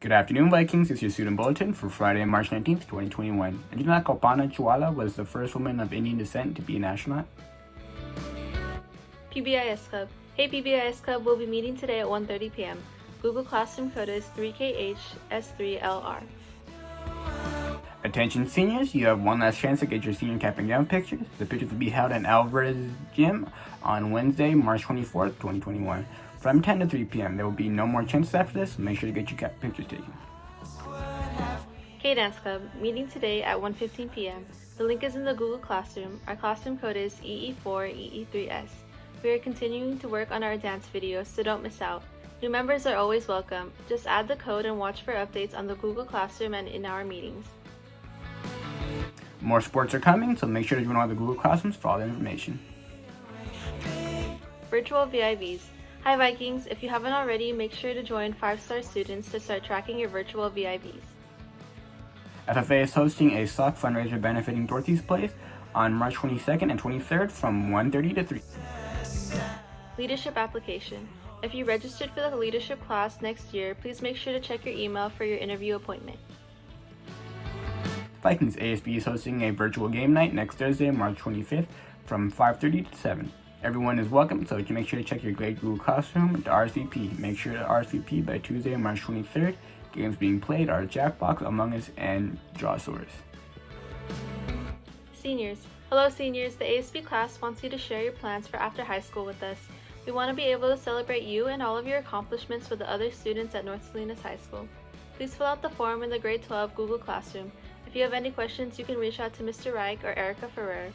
Good afternoon, Vikings. It's your student bulletin for Friday, March 19th, 2021. And you know that Kalpana Chawla was the first woman of Indian descent to be an astronaut? Pbis Club. Hey Pbis Club, we'll be meeting today at 1:30 p.m. Google Classroom code is 3KHS3LR. Attention seniors, you have one last chance to get your senior cap and gown pictures. The pictures will be held in Alvarez Gym on Wednesday, March 24th, 2021. From 10 to 3 p.m. There will be no more chances after this, so make sure to get your cap pictures taken. K-Dance Club, meeting today at 1:15 p.m. The link is in the Google Classroom. Our classroom code is EE4EE3S. We are continuing to work on our dance videos, so don't miss out. New members are always welcome. Just add the code and watch for updates on the Google Classroom and in our meetings. More sports are coming, so make sure to join all the Google Classrooms for all the information. Virtual VIVs. Hi Vikings, if you haven't already, make sure to join 5-star students to start tracking your virtual VIVs. FFA is hosting a sock fundraiser benefiting Dorothy's Place on March 22nd and 23rd from 1:30 to 3. Leadership application. If you registered for the leadership class next year, please make sure to check your email for your interview appointment. Vikings ASB is hosting a virtual game night next Thursday, March 25th from 5:30 to 7. Everyone is welcome, so you can make sure to check your Great Google Classroom to RSVP. Make sure to RSVP by Tuesday, March 23rd. Games being played are Jackbox, Among Us, and Drawsaurus. Seniors. Hello seniors, the ASB class wants you to share your plans for after high school with us. We want to be able to celebrate you and all of your accomplishments with the other students at North Salinas High School. Please fill out the form in the grade 12 Google Classroom. If you have any questions, you can reach out to Mr. Reich or Erica Ferrer.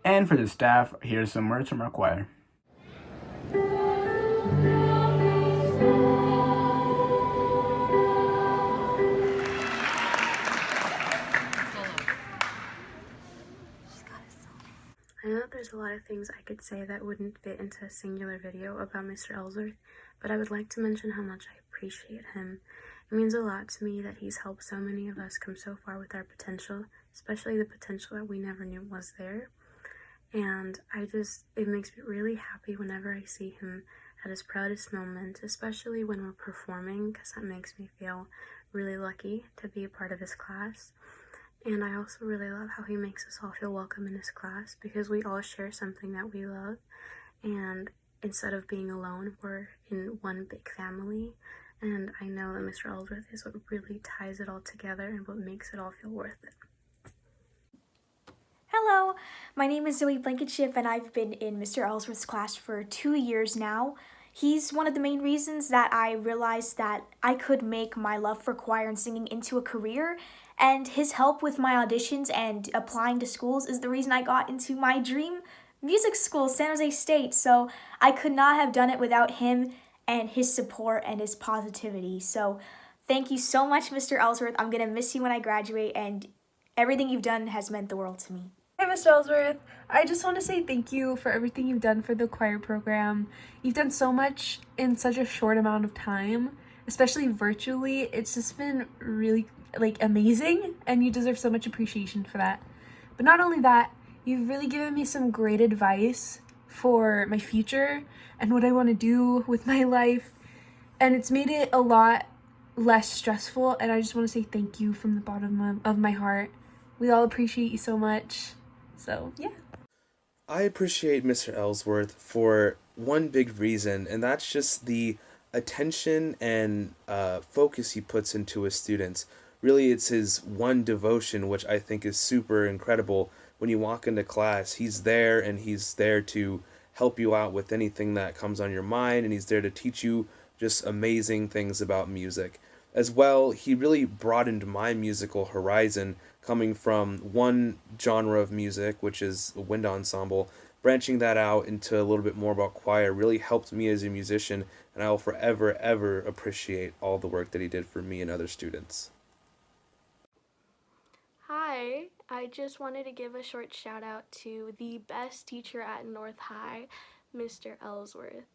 And for the staff, here's some words from our choir. I know that there's a lot of things I could say that wouldn't fit into a singular video about Mr. Ellsworth, but I would like to mention how much I appreciate him. It means a lot to me that he's helped so many of us come so far with our potential, especially the potential that we never knew was there. And it makes me really happy whenever I see him at his proudest moment, especially when we're performing, because that makes me feel really lucky to be a part of his class. And I also really love how he makes us all feel welcome in his class, because we all share something that we love, and instead of being alone, we're in one big family. And I know that Mr. Ellsworth is what really ties it all together and what makes it all feel worth it. Hello, my name is Zoe Blankenship, and I've been in Mr. Ellsworth's class for 2 years now. He's one of the main reasons that I realized that I could make my love for choir and singing into a career, and his help with my auditions and applying to schools is the reason I got into my dream music school, San Jose State. So I could not have done it without him and his support and his positivity. So thank you so much, Mr. Ellsworth. I'm going to miss you when I graduate, and everything you've done has meant the world to me. Hey, Mr. Ellsworth. I just want to say thank you for everything you've done for the choir program. You've done so much in such a short amount of time, especially virtually. It's just been really, amazing, and you deserve so much appreciation for that. But not only that, you've really given me some great advice for my future and what I want to do with my life, and it's made it a lot less stressful, and I just want to say thank you from the bottom of my heart. We all appreciate you so much. So, yeah. I appreciate Mr. Ellsworth for one big reason, and that's just the attention and focus he puts into his students. Really, it's his one devotion, which I think is super incredible. When you walk into class, he's there, and he's there to help you out with anything that comes on your mind, and he's there to teach you just amazing things about music. As well, he really broadened my musical horizon, coming from one genre of music, which is a wind ensemble. Branching that out into a little bit more about choir really helped me as a musician, and I will forever, ever appreciate all the work that he did for me and other students. Hi, I just wanted to give a short shout out to the best teacher at North High, Mr. Ellsworth.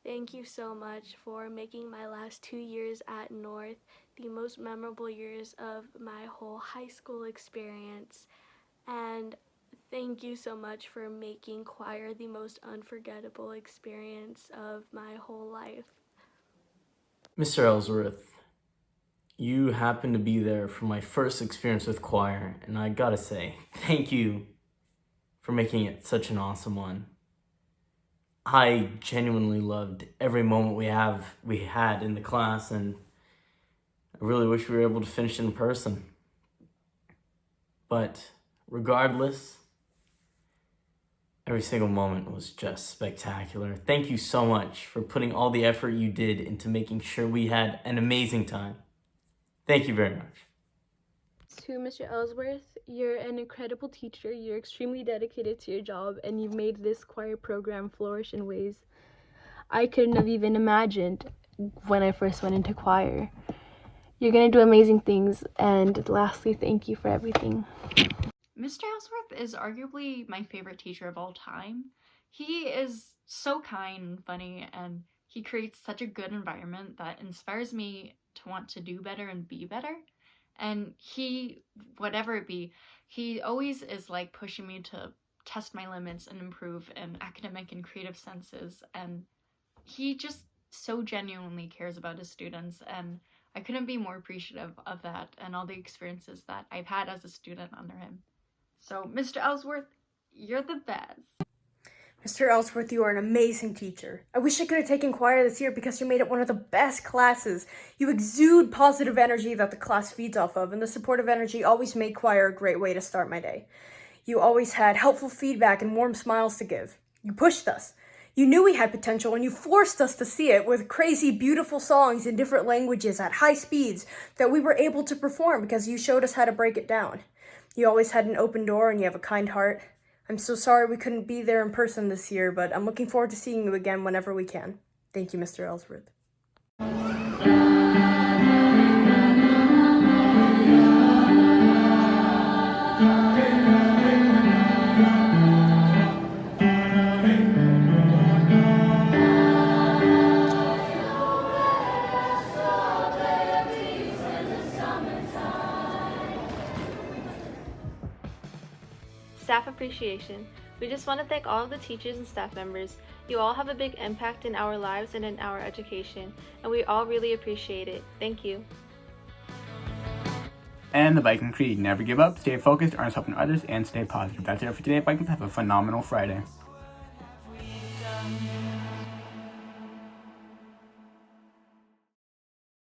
Thank you so much for making my last 2 years at North the most memorable years of my whole high school experience. And thank you so much for making choir the most unforgettable experience of my whole life. Mr. Ellsworth, you happened to be there for my first experience with choir, and I gotta say, thank you for making it such an awesome one. I genuinely loved every moment we had in the class, and I really wish we were able to finish in person. But regardless, every single moment was just spectacular. Thank you so much for putting all the effort you did into making sure we had an amazing time. Thank you very much. To Mr. Ellsworth, you're an incredible teacher. You're extremely dedicated to your job, and you've made this choir program flourish in ways I couldn't have even imagined when I first went into choir. You're going to do amazing things, and lastly, thank you for everything. Mr. Ellsworth is arguably my favorite teacher of all time. He is so kind and funny, and he creates such a good environment that inspires me to want to do better and be better. And he, whatever it be, he always is like pushing me to test my limits and improve in academic and creative senses. And he just so genuinely cares about his students, and I couldn't be more appreciative of that and all the experiences that I've had as a student under him. So, Mr. Ellsworth, you're the best. Mr. Ellsworth, you are an amazing teacher. I wish I could have taken choir this year because you made it one of the best classes. You exude positive energy that the class feeds off of, and the supportive energy always made choir a great way to start my day. You always had helpful feedback and warm smiles to give. You pushed us. You knew we had potential, and you forced us to see it with crazy, beautiful songs in different languages at high speeds that we were able to perform because you showed us how to break it down. You always had an open door, and you have a kind heart. I'm so sorry we couldn't be there in person this year, but I'm looking forward to seeing you again whenever we can. Thank you, Mr. Ellsworth. Staff appreciation. We just want to thank all of the teachers and staff members. You all have a big impact in our lives and in our education, and we all really appreciate it. Thank you. And the Viking Creed: never give up, stay focused, earn helping others, and stay positive. That's it for today, Vikings. Have a phenomenal Friday.